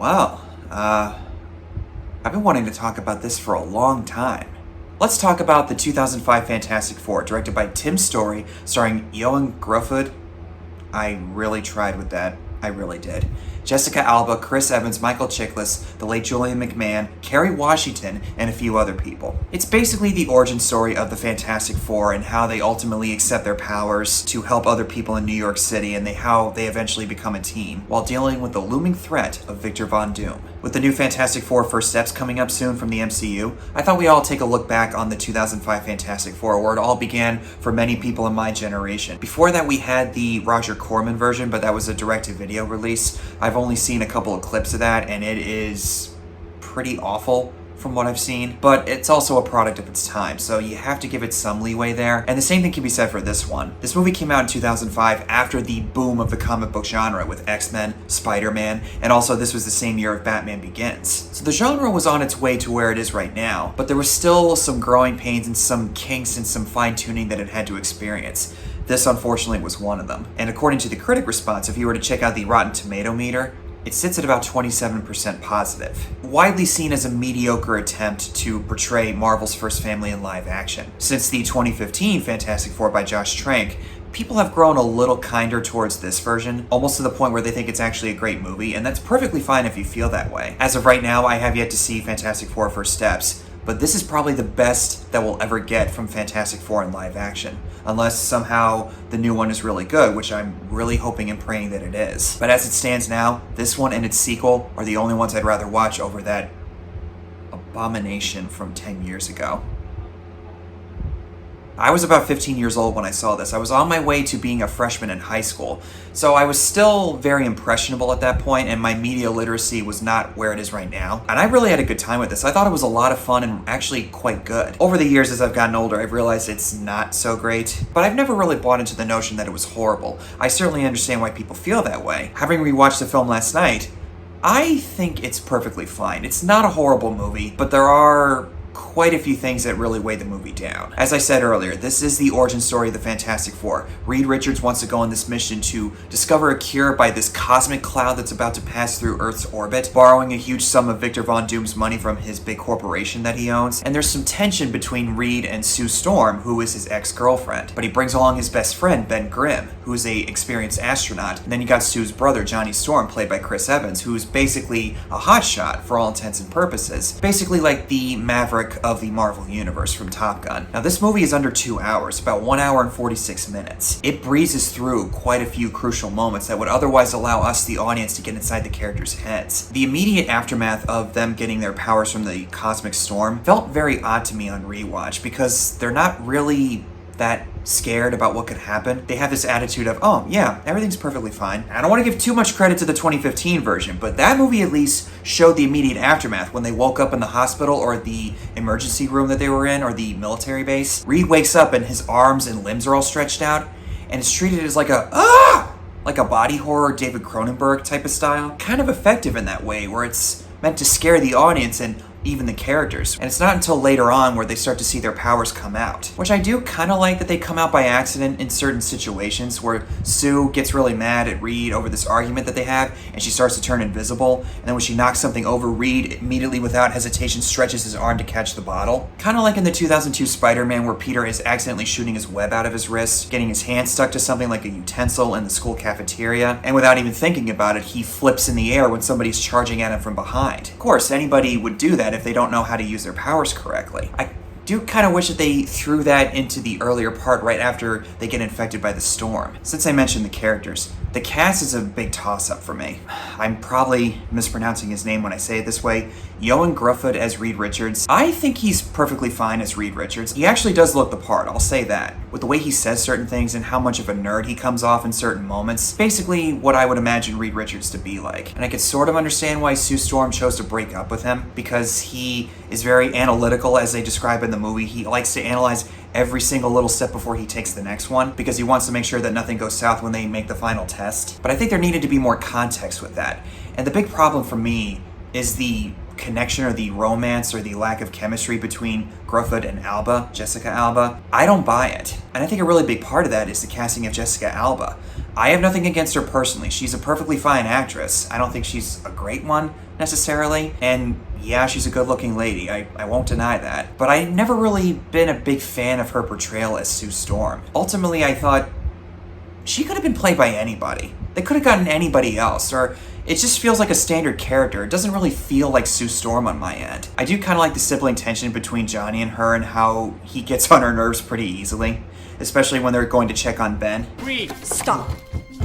Well, I've been wanting to talk about this for a long time. Let's talk about the 2005 Fantastic Four, directed by Tim Story, starring Ioan Gruffudd. I really tried with that. I really did. Jessica Alba, Chris Evans, Michael Chiklis, the late Julian McMahon, Kerry Washington, and a few other people. It's basically the origin story of the Fantastic Four and how they ultimately accept their powers to help other people in New York City and how they eventually become a team while dealing with the looming threat of Victor Von Doom. With the new Fantastic Four First Steps coming up soon from the MCU, I thought we all take a look back on the 2005 Fantastic Four, where it all began for many people in my generation. Before that, we had the Roger Corman version, but that was a direct-to-video release. I've only seen a couple of clips of that, and it is pretty awful from what I've seen, but it's also a product of its time, so you have to give it some leeway there. And the same thing can be said for this one. This movie came out in 2005 after the boom of the comic book genre with X-Men, Spider-Man, and also this was the same year of Batman Begins. So the genre was on its way to where it is right now, but there was still some growing pains and some kinks and some fine-tuning that it had to experience. This, unfortunately, was one of them. And according to the critic response, if you were to check out the Rotten Tomato meter, it sits at about 27% positive. Widely seen as a mediocre attempt to portray Marvel's first family in live action. Since the 2015 Fantastic Four by Josh Trank, people have grown a little kinder towards this version, almost to the point where they think it's actually a great movie, and that's perfectly fine if you feel that way. As of right now, I have yet to see Fantastic Four First Steps, but this is probably the best that we'll ever get from Fantastic Four in live action. Unless somehow the new one is really good, which I'm really hoping and praying that it is. But as it stands now, this one and its sequel are the only ones I'd rather watch over that abomination from 10 years ago. I was about 15 years old when I saw this. I was on my way to being a freshman in high school, so I was still very impressionable at that point, and my media literacy was not where it is right now. And I really had a good time with this. I thought it was a lot of fun and actually quite good. Over the years, as I've gotten older, I've realized it's not so great, but I've never really bought into the notion that it was horrible. I certainly understand why people feel that way. Having rewatched the film last night, I think it's perfectly fine. It's not a horrible movie, but there are quite a few things that really weigh the movie down. As I said earlier, this is the origin story of the Fantastic Four. Reed Richards wants to go on this mission to discover a cure by this cosmic cloud that's about to pass through Earth's orbit, borrowing a huge sum of Victor Von Doom's money from his big corporation that he owns. And there's some tension between Reed and Sue Storm, who is his ex-girlfriend. But he brings along his best friend, Ben Grimm, who is a experienced astronaut. And then you got Sue's brother, Johnny Storm, played by Chris Evans, who's basically a hotshot for all intents and purposes. Basically like the Maverick of the Marvel Universe from Top Gun. Now, this movie is under 2 hours, about 1 hour and 46 minutes. It breezes through quite a few crucial moments that would otherwise allow us, the audience, to get inside the characters' heads. The immediate aftermath of them getting their powers from the cosmic storm felt very odd to me on rewatch, because they're not really that scared about what could happen. They have this attitude of, oh yeah, everything's perfectly fine. I don't want to give too much credit to the 2015 version, but that movie at least showed the immediate aftermath when they woke up in the hospital or the emergency room that they were in, or the military base. Reed wakes up and his arms and limbs are all stretched out, and it's treated as like a body horror David Cronenberg type of style. Kind of effective in that way, where it's meant to scare the audience and even the characters. And it's not until later on where they start to see their powers come out. Which I do kind of like that they come out by accident in certain situations, where Sue gets really mad at Reed over this argument that they have, and she starts to turn invisible. And then when she knocks something over, Reed immediately without hesitation stretches his arm to catch the bottle. Kind of like in the 2002 Spider-Man, where Peter is accidentally shooting his web out of his wrist, getting his hand stuck to something like a utensil in the school cafeteria, and without even thinking about it, he flips in the air when somebody's charging at him from behind. Of course, anybody would do that if they don't know how to use their powers correctly. I do kind of wish that they threw that into the earlier part right after they get infected by the storm. Since I mentioned the characters, the cast is a big toss-up for me. I'm probably mispronouncing his name when I say it this way. Ioan Gruffudd as Reed Richards. I think he's perfectly fine as Reed Richards. He actually does look the part, I'll say that. With the way he says certain things and how much of a nerd he comes off in certain moments. Basically what I would imagine Reed Richards to be like. And I could sort of understand why Sue Storm chose to break up with him, because he is very analytical, as they describe in the movie. He likes to analyze every single little step before he takes the next one, because he wants to make sure that nothing goes south when they make the final test. But I think there needed to be more context with that. And the big problem for me is the connection or the romance or the lack of chemistry between Gruffudd and Alba, Jessica Alba. I don't buy it. And I think a really big part of that is the casting of Jessica Alba. I have nothing against her personally. She's a perfectly fine actress. I don't think she's a great one, necessarily. And yeah, she's a good-looking lady. I won't deny that. But I've never really been a big fan of her portrayal as Sue Storm. Ultimately, I thought she could have been played by anybody. They could have gotten anybody else, or it just feels like a standard character. It doesn't really feel like Sue Storm on my end. I do kind of like the sibling tension between Johnny and her and how he gets on her nerves pretty easily, especially when they're going to check on Ben. Reed! Stop.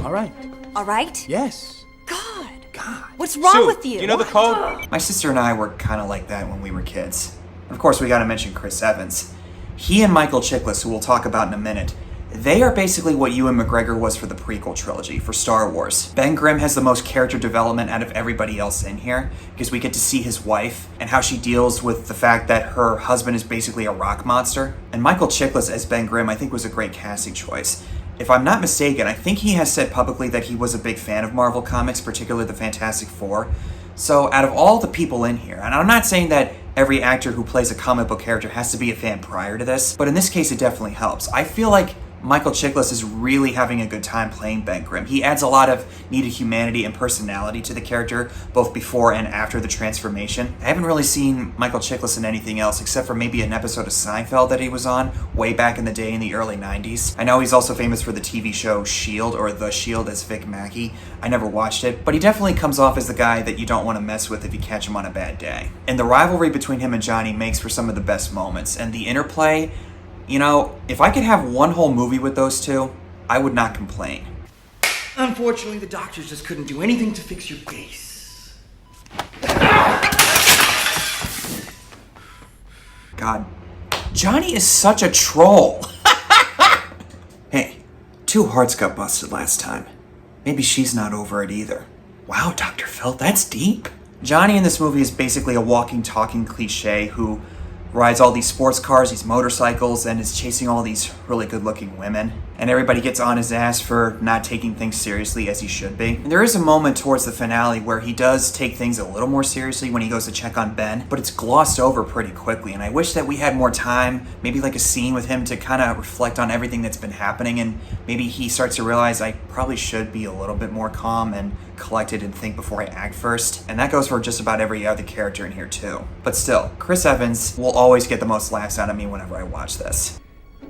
All right. All right? Yes. God. God. What's wrong Sue, with you? do you know the code? My sister and I were kind of like that when we were kids. Of course, we gotta mention Chris Evans. He and Michael Chiklis, who we'll talk about in a minute, they are basically what Ewan McGregor was for the prequel trilogy, for Star Wars. Ben Grimm has the most character development out of everybody else in here, because we get to see his wife, and how she deals with the fact that her husband is basically a rock monster. And Michael Chiklis as Ben Grimm, I think, was a great casting choice. If I'm not mistaken, I think he has said publicly that he was a big fan of Marvel Comics, particularly the Fantastic Four. So out of all the people in here, and I'm not saying that every actor who plays a comic book character has to be a fan prior to this, but in this case it definitely helps. I feel like Michael Chiklis is really having a good time playing Ben Grimm. He adds a lot of needed humanity and personality to the character, both before and after the transformation. I haven't really seen Michael Chiklis in anything else, except for maybe an episode of Seinfeld that he was on way back in the day in the early 90s. I know he's also famous for the TV show S.H.I.E.L.D., or The Shield as Vic Mackey. I never watched it, but he definitely comes off as the guy that you don't want to mess with if you catch him on a bad day. And the rivalry between him and Johnny makes for some of the best moments, and the interplay, you know, if I could have one whole movie with those two, I would not complain. Unfortunately, the doctors just couldn't do anything to fix your face. God, Johnny is such a troll. Hey, 2 hearts got busted last time. Maybe she's not over it either. Wow, Dr. Phil, that's deep. Johnny in this movie is basically a walking, talking cliche who rides all these sports cars, these motorcycles, and is chasing all these really good-looking women. And everybody gets on his ass for not taking things seriously as he should be. And there is a moment towards the finale where he does take things a little more seriously when he goes to check on Ben, but it's glossed over pretty quickly. And I wish that we had more time, maybe like a scene with him to kind of reflect on everything that's been happening, and maybe he starts to realize I probably should be a little bit more calm and collected and think before I act first. And that goes for just about every other character in here too. But still, Chris Evans will always get the most laughs out of me whenever I watch this.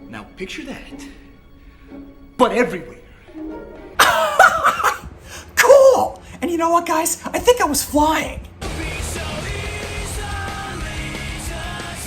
Now picture that, but everywhere. Cool! And you know what, guys? I think I was flying.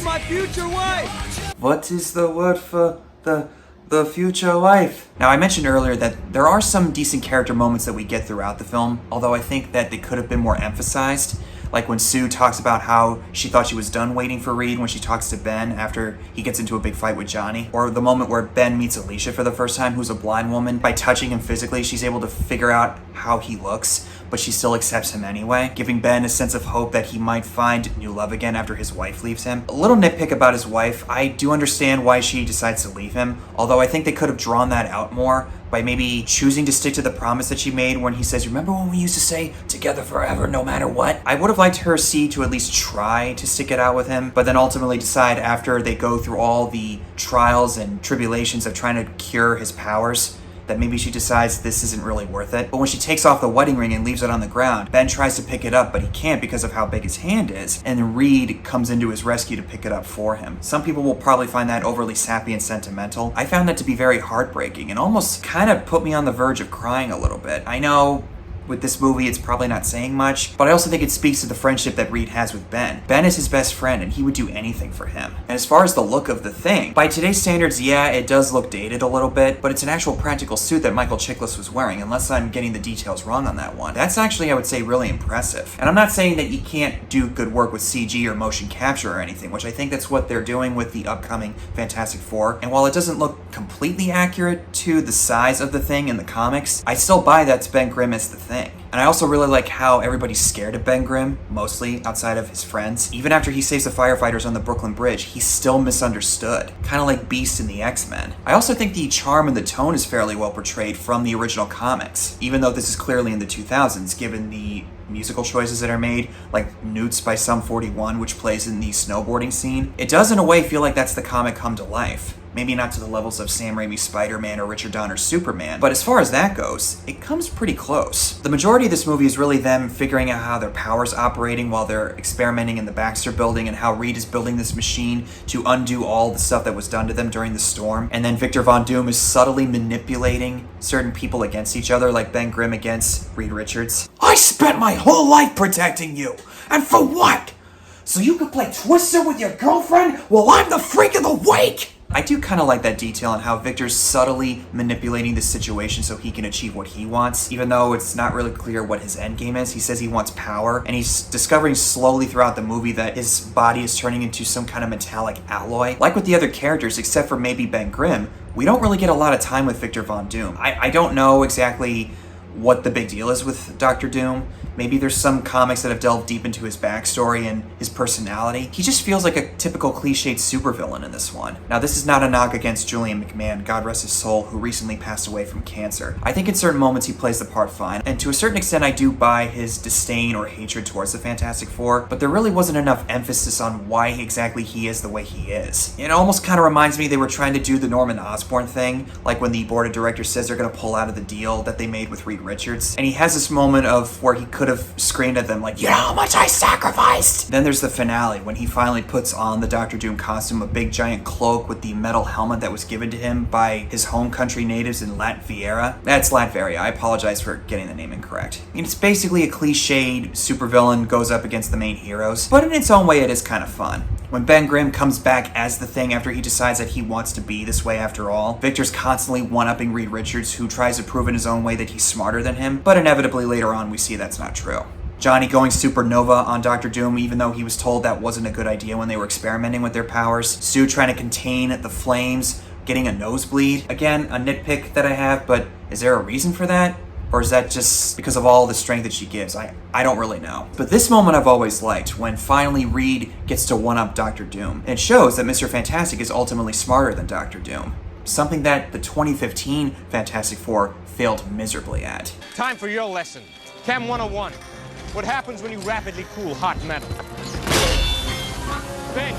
My future wife! What is the word for the future wife? Now, I mentioned earlier that there are some decent character moments that we get throughout the film, although I think that they could have been more emphasized. Like when Sue talks about how she thought she was done waiting for Reed when she talks to Ben after he gets into a big fight with Johnny. Or the moment where Ben meets Alicia for the first time, who's a blind woman. By touching him physically, she's able to figure out how he looks, but she still accepts him anyway, giving Ben a sense of hope that he might find new love again after his wife leaves him. A little nitpick about his wife, I do understand why she decides to leave him, although I think they could have drawn that out more by maybe choosing to stick to the promise that she made when he says, remember when we used to say, together forever, no matter what? I would have liked her to at least try to stick it out with him, but then ultimately decide after they go through all the trials and tribulations of trying to cure his powers, that maybe she decides this isn't really worth it. But when she takes off the wedding ring and leaves it on the ground, Ben tries to pick it up, but he can't because of how big his hand is, and Reed comes into his rescue to pick it up for him. Some people will probably find that overly sappy and sentimental. I found that to be very heartbreaking and almost kind of put me on the verge of crying a little bit. I know with this movie, it's probably not saying much, but I also think it speaks to the friendship that Reed has with Ben. Ben is his best friend, and he would do anything for him. And as far as the look of the thing, by today's standards, yeah, it does look dated a little bit, but it's an actual practical suit that Michael Chiklis was wearing, unless I'm getting the details wrong on that one. That's actually, I would say, really impressive. And I'm not saying that you can't do good work with CG or motion capture or anything, which I think that's what they're doing with the upcoming Fantastic Four. And while it doesn't look completely accurate to the size of the thing in the comics, I still buy that's Ben Grimm as the thing. And I also really like how everybody's scared of Ben Grimm, mostly outside of his friends. Even after he saves the firefighters on the Brooklyn Bridge, he's still misunderstood. Kind of like Beast in the X-Men. I also think the charm and the tone is fairly well portrayed from the original comics, even though this is clearly in the 2000s, given the musical choices that are made, like Newts by Sum 41, which plays in the snowboarding scene. It does in a way feel like that's the comic come to life. Maybe not to the levels of Sam Raimi's Spider-Man or Richard Donner's Superman, but as far as that goes, it comes pretty close. The majority of this movie is really them figuring out how their power's operating while they're experimenting in the Baxter building, and how Reed is building this machine to undo all the stuff that was done to them during the storm. And then Victor Von Doom is subtly manipulating certain people against each other, like Ben Grimm against Reed Richards. I spent my whole life protecting you, and for what? So you could play Twister with your girlfriend while I'm the freak of the week? I do kind of like that detail on how Victor's subtly manipulating the situation so he can achieve what he wants, even though it's not really clear what his end game is. He says he wants power, and he's discovering slowly throughout the movie that his body is turning into some kind of metallic alloy. Like with the other characters, except for maybe Ben Grimm, we don't really get a lot of time with Victor Von Doom. I don't know exactly what the big deal is with Dr. Doom. Maybe there's some comics that have delved deep into his backstory and his personality. He just feels like a typical cliched supervillain in this one. Now, this is not a knock against Julian McMahon, God rest his soul, who recently passed away from cancer. I think in certain moments he plays the part fine, and to a certain extent I do buy his disdain or hatred towards the Fantastic Four, but there really wasn't enough emphasis on why exactly he is the way he is. It almost kind of reminds me they were trying to do the Norman Osborn thing, like when the board of directors says they're going to pull out of the deal that they made with Reed Richards, and he has this moment of where he could have screamed at them like, "You know how much I sacrificed?" Then there's the finale when he finally puts on the Doctor Doom costume, a big giant cloak with the metal helmet that was given to him by his home country natives in Latveria. That's Latveria, I apologize for getting the name incorrect. I mean, it's basically a cliched supervillain goes up against the main heroes, but in its own way it is kind of fun. When Ben Grimm comes back as the Thing after he decides that he wants to be this way after all, Victor's constantly one-upping Reed Richards, who tries to prove in his own way that he's smarter than him, but inevitably later on we see that's not true. Johnny going supernova on Dr. Doom, even though he was told that wasn't a good idea when they were experimenting with their powers. Sue trying to contain the flames, getting a nosebleed. Again, a nitpick that I have, but is there a reason for that? Or is that just because of all the strength that she gives? I don't really know. But this moment I've always liked, when finally Reed gets to one-up Dr. Doom. And it shows that Mr. Fantastic is ultimately smarter than Dr. Doom. Something that the 2015 Fantastic Four failed miserably at. Time for your lesson. Chem 101. What happens when you rapidly cool hot metal? Bang!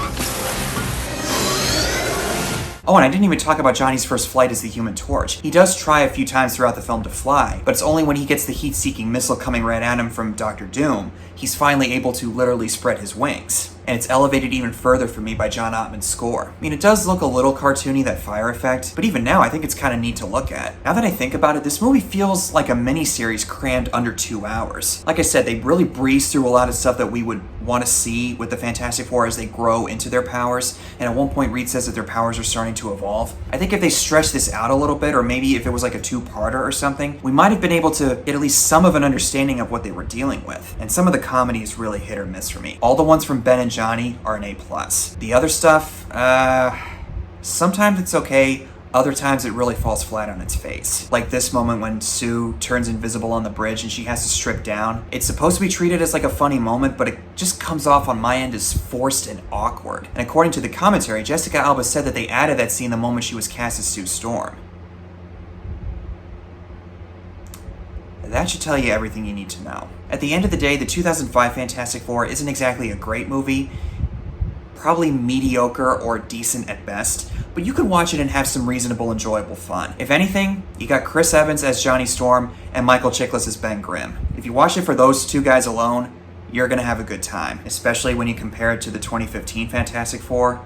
Oh, and I didn't even talk about Johnny's first flight as the Human Torch. He does try a few times throughout the film to fly, but it's only when he gets the heat-seeking missile coming right at him from Dr. Doom, he's finally able to literally spread his wings. And it's elevated even further for me by John Ottman's score. I mean, it does look a little cartoony, that fire effect, but even now I think it's kind of neat to look at. Now that I think about it, this movie feels like a miniseries crammed under 2 hours. Like I said, they really breeze through a lot of stuff that we would want to see with the Fantastic Four as they grow into their powers, and at one point Reed says that their powers are starting to evolve. I think if they stretch this out a little bit, or maybe if it was like a 2-parter or something, we might have been able to get at least some of an understanding of what they were dealing with. And some of the comedy is really hit or miss for me. All the ones from Ben and Johnny are an A+. The other stuff, sometimes it's okay, other times it really falls flat on its face. Like this moment when Sue turns invisible on the bridge and she has to strip down. It's supposed to be treated as like a funny moment, but it just comes off on my end as forced and awkward. And according to the commentary, Jessica Alba said that they added that scene the moment she was cast as Sue Storm. That should tell you everything you need to know. At the end of the day, the 2005 Fantastic Four isn't exactly a great movie, probably mediocre or decent at best, but you could watch it and have some reasonable, enjoyable fun. If anything, you got Chris Evans as Johnny Storm and Michael Chiklis as Ben Grimm. If you watch it for those 2 guys alone, you're gonna have a good time, especially when you compare it to the 2015 Fantastic Four.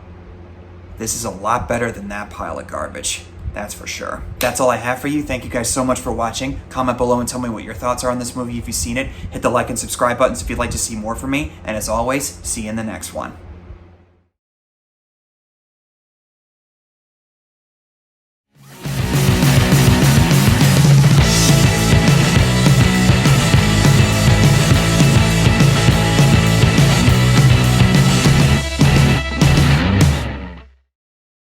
This is a lot better than that pile of garbage. That's for sure. That's all I have for you. Thank you guys so much for watching. Comment below and tell me what your thoughts are on this movie if you've seen it. Hit the like and subscribe buttons if you'd like to see more from me. And as always, see you in the next one.